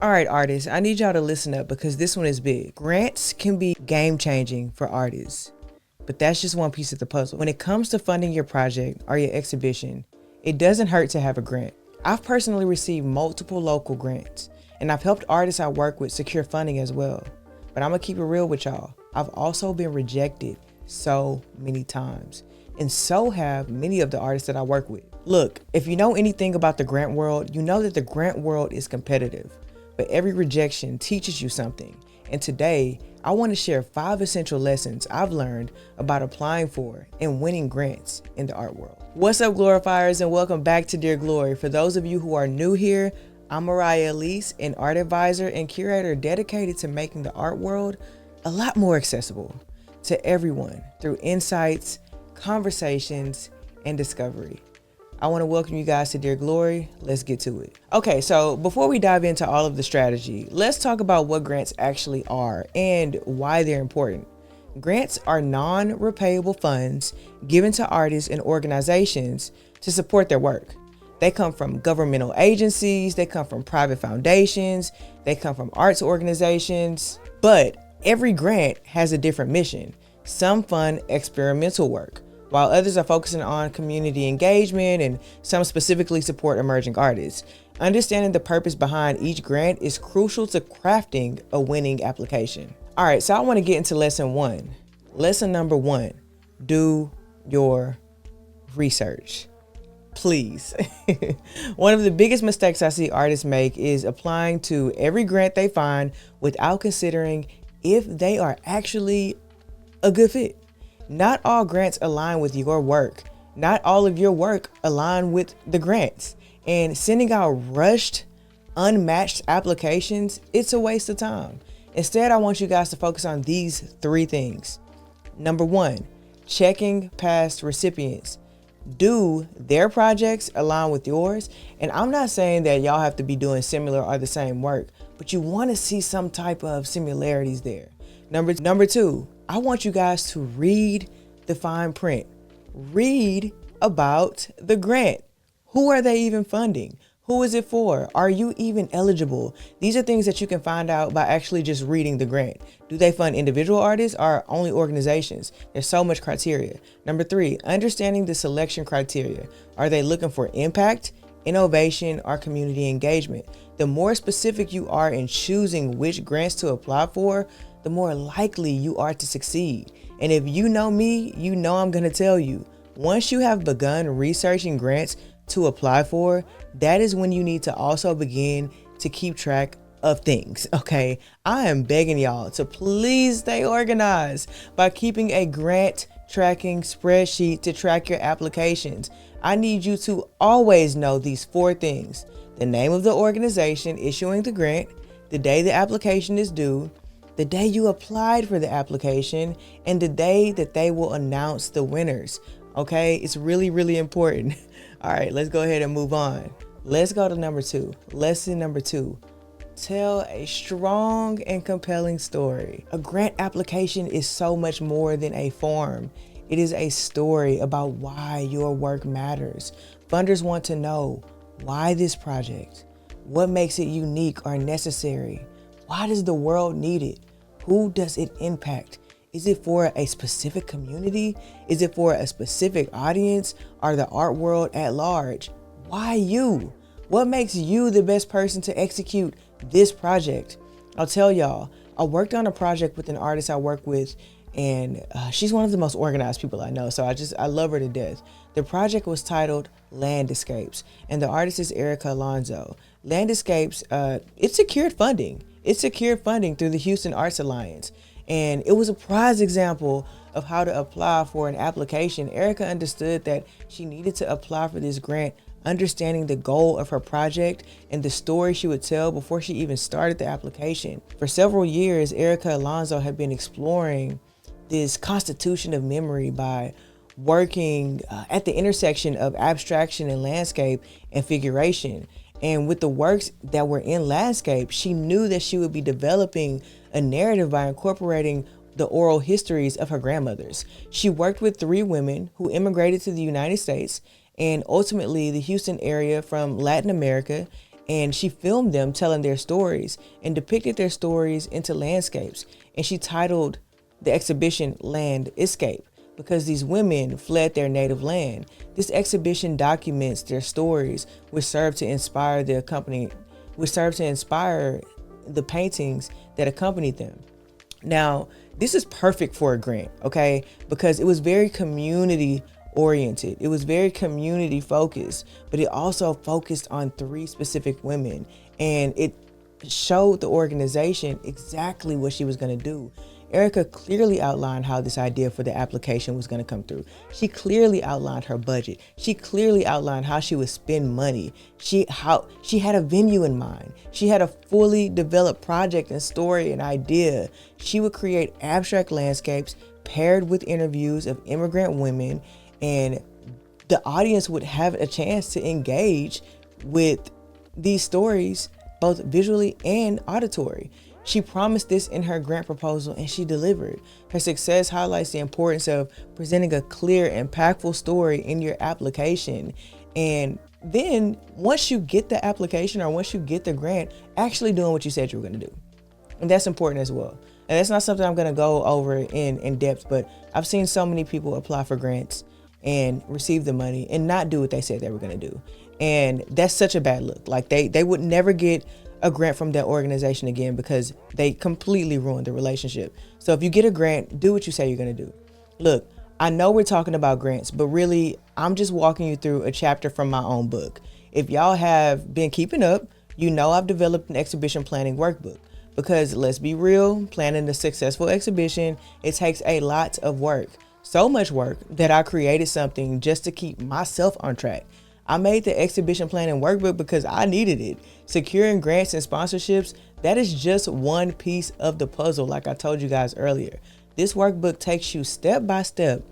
All right, artists, I need y'all to listen up because this one is big. Grants can be game changing for artists, but that's just one piece of the puzzle. When it comes to funding your project or your exhibition, it doesn't hurt to have a grant. I've personally received multiple local grants, and I've helped artists I work with secure funding as well. But I'm gonna keep it real with y'all. I've also been rejected so many times, and so have many of the artists that I work with. Look, if you know anything about the grant world, you know that the grant world is competitive. But every rejection teaches you something. And today, I want to share 5 essential lessons I've learned about applying for and winning grants in the art world. What's up, glorifiers, and welcome back to Dear Glory. For those of you who are new here, I'm Moriah, Alise, an art advisor and curator dedicated to making the art world a lot more accessible to everyone through insights, conversations, and discovery. I want to welcome you guys to Dear Glory. Let's get to it. Okay, so before we dive into all of the strategy, let's talk about what grants actually are and why they're important. Grants are non-repayable funds given to artists and organizations to support their work. They come from governmental agencies, they come from private foundations, they come from arts organizations, but every grant has a different mission. Some fund experimental work, while others are focusing on community engagement, and some specifically support emerging artists. Understanding the purpose behind each grant is crucial to crafting a winning application. All right, so I want to get into lesson 1. Lesson number 1, do your research. Please. One of the biggest mistakes I see artists make is applying to every grant they find without considering if they are actually a good fit. Not all grants align with your work. Not all of your work align with the grants. And sending out rushed, unmatched applications, it's a waste of time. Instead, I want you guys to focus on these 3 things. Number 1, checking past recipients. Do their projects align with yours? And I'm not saying that y'all have to be doing similar or the same work, but you want to see some type of similarities there. Number 2, I want you guys to read the fine print. Read about the grant. Who are they even funding? Who is it for? Are you even eligible? These are things that you can find out by actually just reading the grant. Do they fund individual artists or only organizations? There's so much criteria. Number 3, understanding the selection criteria. Are they looking for impact, innovation, or community engagement? The more specific you are in choosing which grants to apply for, the more likely you are to succeed. And if you know me, you know I'm gonna tell you, once you have begun researching grants to apply for, that is when you need to also begin to keep track of things, okay? I am begging y'all to please stay organized by keeping a grant tracking spreadsheet to track your applications. I need you to always know these 4 things: the name of the organization issuing the grant, the day the application is due, the day you applied for the application, and the day that they will announce the winners. Okay, it's really, really important. All right, let's go ahead and move on. Let's go to number 2. Lesson number 2. Tell a strong and compelling story. A grant application is so much more than a form. It is a story about why your work matters. Funders want to know, why this project? What makes it unique or necessary? Why does the world need it? Who does it impact? Is it for a specific community? Is it for a specific audience or the art world at large? Why you? What makes you the best person to execute this project? I'll tell y'all, I worked on a project with an artist I work with, and she's one of the most organized people I know. So I love her to death. The project was titled Landscapes, and the artist is Erica Alonso. Landscapes, it secured funding. It secured funding through the Houston Arts Alliance. And it was a prize example of how to apply for an application. Erica understood that she needed to apply for this grant, understanding the goal of her project and the story she would tell before she even started the application. For several years, Erica Alonso had been exploring this constitution of memory by working at the intersection of abstraction and landscape and figuration. And with the works that were in landscape, she knew that she would be developing a narrative by incorporating the oral histories of her grandmothers. She worked with 3 women who immigrated to the United States and ultimately the Houston area from Latin America, And she filmed them telling their stories and depicted their stories into landscapes. And she titled the exhibition Land Escape because these women fled their native land. This exhibition documents their stories, which serve to inspire the paintings that accompanied them. Now, this is perfect for a grant, okay? Because it was very community oriented. It was very community focused, but it also focused on 3 specific women, and it showed the organization exactly what she was going to do. Erica clearly outlined how this idea for the application was going to come through. She clearly outlined her budget. She clearly outlined how she would spend money. She had a venue in mind. She had a fully developed project and story and idea. She would create abstract landscapes paired with interviews of immigrant women, and the audience would have a chance to engage with these stories, both visually and auditory. She promised this in her grant proposal, and she delivered. Her success highlights the importance of presenting a clear, impactful story in your application. And then once you get the application or once you get the grant, actually doing what you said you were going to do. And that's important as well. And that's not something I'm going to go over in depth, but I've seen so many people apply for grants and receive the money and not do what they said they were going to do. And that's such a bad look. Like they would never get a grant from that organization again because they completely ruined the relationship. So if you get a grant, do what you say you're going to do. Look, I know we're talking about grants, but really I'm just walking you through a chapter from my own book. If y'all have been keeping up, you know I've developed an exhibition planning workbook. Because let's be real, planning a successful exhibition, it takes a lot of work. So much work that I created something just to keep myself on track. I made the exhibition planning workbook because I needed it. Securing grants and sponsorships, that is just one piece of the puzzle, like I told you guys earlier. This workbook takes you step by step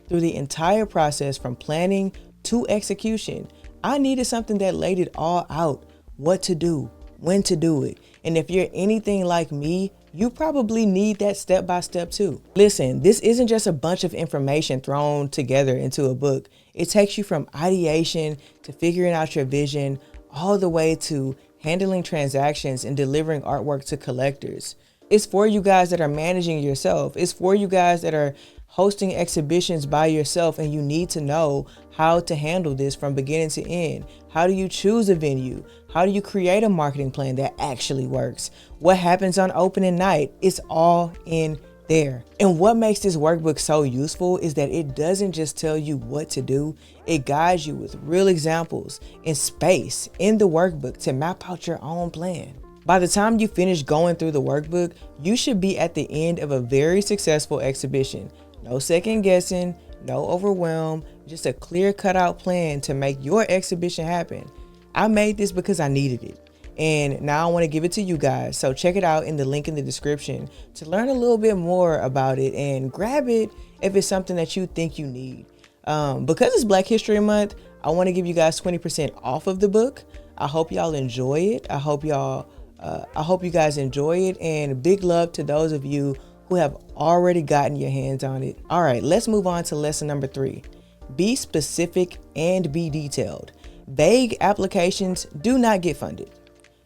through the entire process from planning to execution. I needed something that laid it all out, what to do, when to do it. And if you're anything like me, you probably need that step by step too. Listen, this isn't just a bunch of information thrown together into a book. It takes you from ideation to figuring out your vision, all the way to handling transactions and delivering artwork to collectors. It's for you guys that are managing yourself. It's for you guys that are hosting exhibitions by yourself, and you need to know how to handle this from beginning to end. How do you choose a venue? How do you create a marketing plan that actually works? What happens on opening night? It's all in there. And what makes this workbook so useful is that it doesn't just tell you what to do, it guides you with real examples and space in the workbook to map out your own plan. By the time you finish going through the workbook, you should be at the end of a very successful exhibition. No second guessing, no overwhelm, just a clear cut out plan to make your exhibition happen. I made this because I needed it. And now I want to give it to you guys. So check it out in the link in the description to learn a little bit more about it and grab it if it's something that you think you need. Because it's Black History Month, I want to give you guys 20% off of the book. I hope y'all enjoy it. I hope you guys enjoy it, and big love to those of you who have already gotten your hands on it. All right, let's move on to lesson number 3. Be specific and be detailed. Vague applications do not get funded.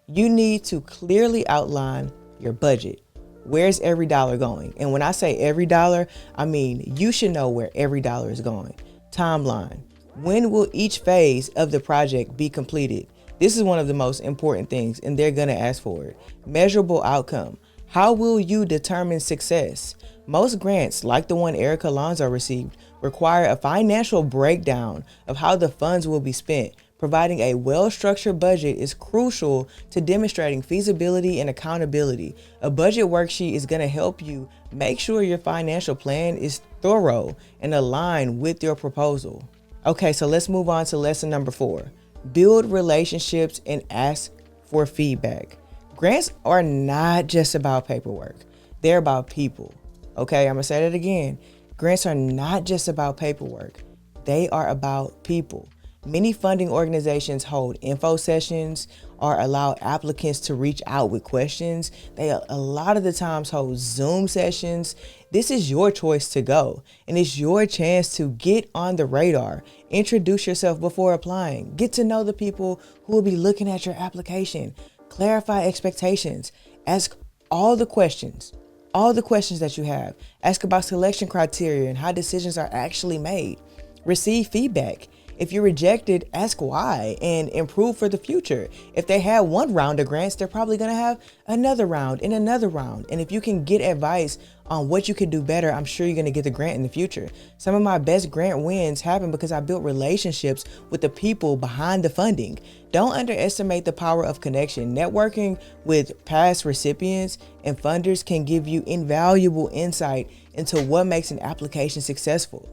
You need to clearly outline your budget. Where's every dollar going? And when I say every dollar, I mean you should know where every dollar is going. Timeline. When will each phase of the project be completed? This is one of the most important things, and they're going to ask for it. Measurable outcome. How will you determine success? Most grants, like the one Erica Alonso received, require a financial breakdown of how the funds will be spent. Providing a well-structured budget is crucial to demonstrating feasibility and accountability. A budget worksheet is going to help you make sure your financial plan is thorough and aligned with your proposal. Okay, so let's move on to lesson number 4. Build relationships and ask for feedback. Grants are not just about paperwork. They're about people. Okay, I'm gonna say that again. Grants are not just about paperwork. They are about people. Many funding organizations hold info sessions or allow applicants to reach out with questions. They a lot of the times hold Zoom sessions. This is your choice to go, and it's your chance to get on the radar. Introduce yourself before applying. Get to know the people who will be looking at your application. Clarify expectations. Ask all the questions that you have. Ask about selection criteria and how decisions are actually made. Receive feedback. If you're rejected, ask why and improve for the future. If they had one round of grants, they're probably going to have another round and another round. And if you can get advice on what you can do better, I'm sure you're going to get the grant in the future. Some of my best grant wins happen because I built relationships with the people behind the funding. Don't underestimate the power of connection. Networking with past recipients and funders can give you invaluable insight into what makes an application successful.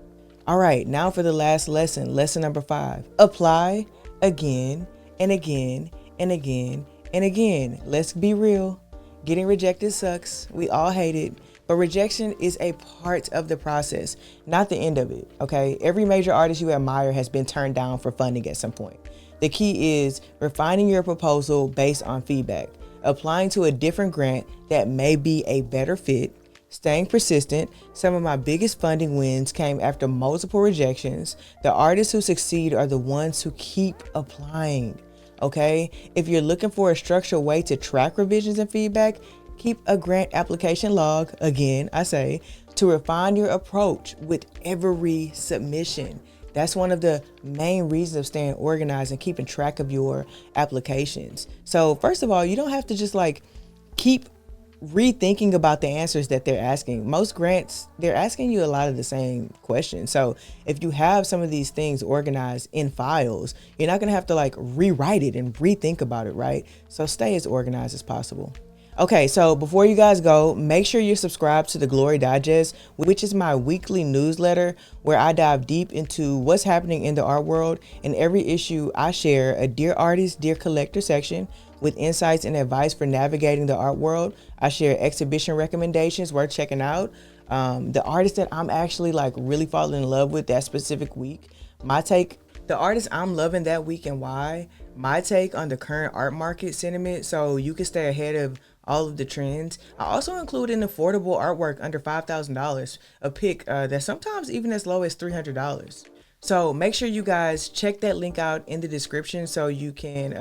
All right, now for the last lesson, lesson number 5. Apply again and again and again and again. Let's be real. Getting rejected sucks. We all hate it. But rejection is a part of the process, not the end of it, okay? Every major artist you admire has been turned down for funding at some point. The key is refining your proposal based on feedback, applying to a different grant that may be a better fit, staying persistent. Some of my biggest funding wins came after multiple rejections. The artists who succeed are the ones who keep applying, okay? If you're looking for a structured way to track revisions and feedback, keep a grant application log, again, I say, to refine your approach with every submission. That's one of the main reasons of staying organized and keeping track of your applications. So first of all, you don't have to just keep rethinking about the answers that they're asking. Most grants, they're asking you a lot of the same questions. So if you have some of these things organized in files, you're not going to have to rewrite it and rethink about it, right? So stay as organized as possible. Okay, so before you guys go, make sure you're subscribed to the Glory Digest, which is my weekly newsletter where I dive deep into what's happening in the art world. In every issue, I share a Dear Artist, Dear Collector section with insights and advice for navigating the art world. I share exhibition recommendations worth checking out. The artist that I'm actually really falling in love with that specific week. The artist I'm loving that week and why. My take on the current art market sentiment so you can stay ahead of all of the trends. I also include an affordable artwork under $5,000, a pick that's sometimes even as low as $300. So make sure you guys check that link out in the description so you can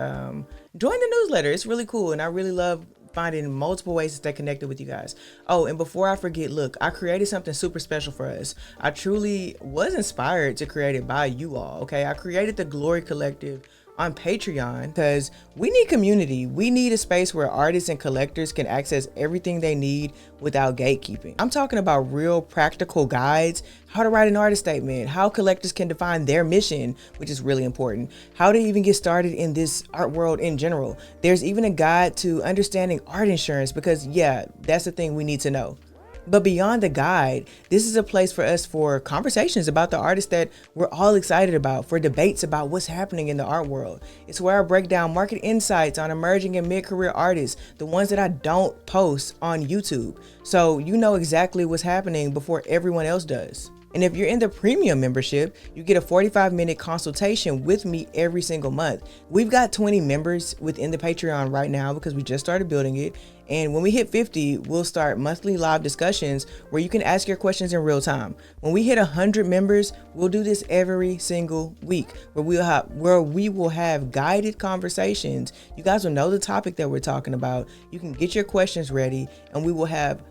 join the newsletter. It's really cool, and I really love finding multiple ways to stay connected with you guys. Oh, and before I forget, look, I created something super special for us. I truly was inspired to create it by you all, okay? I created the Glory Collective on Patreon because we need community. We need a space where artists and collectors can access everything they need without gatekeeping. I'm talking about real practical guides, how to write an artist statement, how collectors can define their mission, which is really important, how to even get started in this art world in general. There's even a guide to understanding art insurance because yeah, that's the thing we need to know. But beyond the guide, this is a place for us for conversations about the artists that we're all excited about, for debates about what's happening in the art world. It's where I break down market insights on emerging and mid-career artists, the ones that I don't post on YouTube. So you know exactly what's happening before everyone else does. And if you're in the premium membership, you get a 45-minute consultation with me every single month. We've got 20 members within the Patreon right now because we just started building it. And when we hit 50, we'll start monthly live discussions where you can ask your questions in real time. When we hit 100 members, we'll do this every single week where we will have guided conversations. You guys will know the topic that we're talking about. You can get your questions ready, and we will have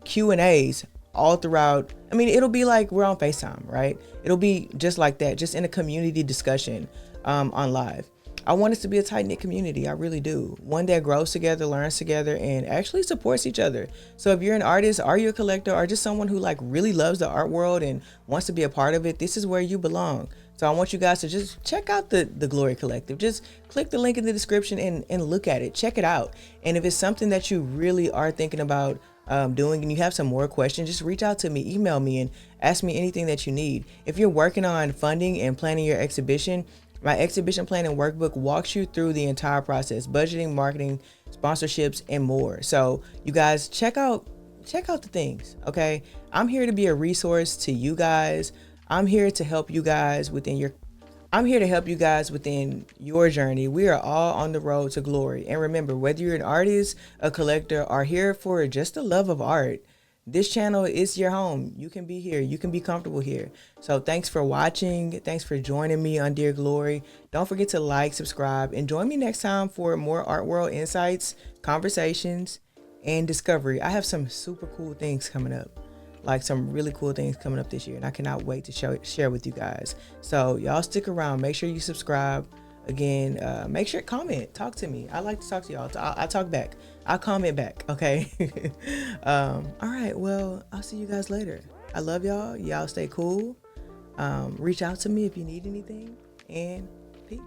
Q&As all throughout. I mean, it'll be like we're on FaceTime, right? It'll be just like that, just in a community discussion on live. I want us to be a tight-knit community. I really do. One that grows together, learns together, and actually supports each other. So if you're an artist, are you a collector, or just someone who really loves the art world and wants to be a part of it, this is where you belong. So I want you guys to just check out the Glory Collective. Just click the link in the description and look at it. Check it out. And if it's something that you really are thinking about doing and you have some more questions, just reach out to me, email me, and ask me anything that you need. If you're working on funding and planning your exhibition, my exhibition planning workbook walks you through the entire process: budgeting, marketing, sponsorships, and more. So you guys check out the things, okay? I'm here to be a resource to you guys. I'm here to help you guys within your I'm here to help you guys within your journey. We are all on the road to glory. And remember, whether you're an artist, a collector, or here for just the love of art, this channel is your home. You can be here. You can be comfortable here. So thanks for watching. Thanks for joining me on Dear Glory. Don't forget to like, subscribe, and join me next time for more art world insights, conversations, and discovery. I have some super cool things coming up. Like some really cool things coming up this year, and I cannot wait to share with you guys. So y'all stick around. Make sure you subscribe. Again, make sure comment. Talk to me. I like to talk to y'all. I talk back. I'll comment back. Okay. All right. Well, I'll see you guys later. I love y'all. Y'all stay cool. Reach out to me if you need anything. And peace.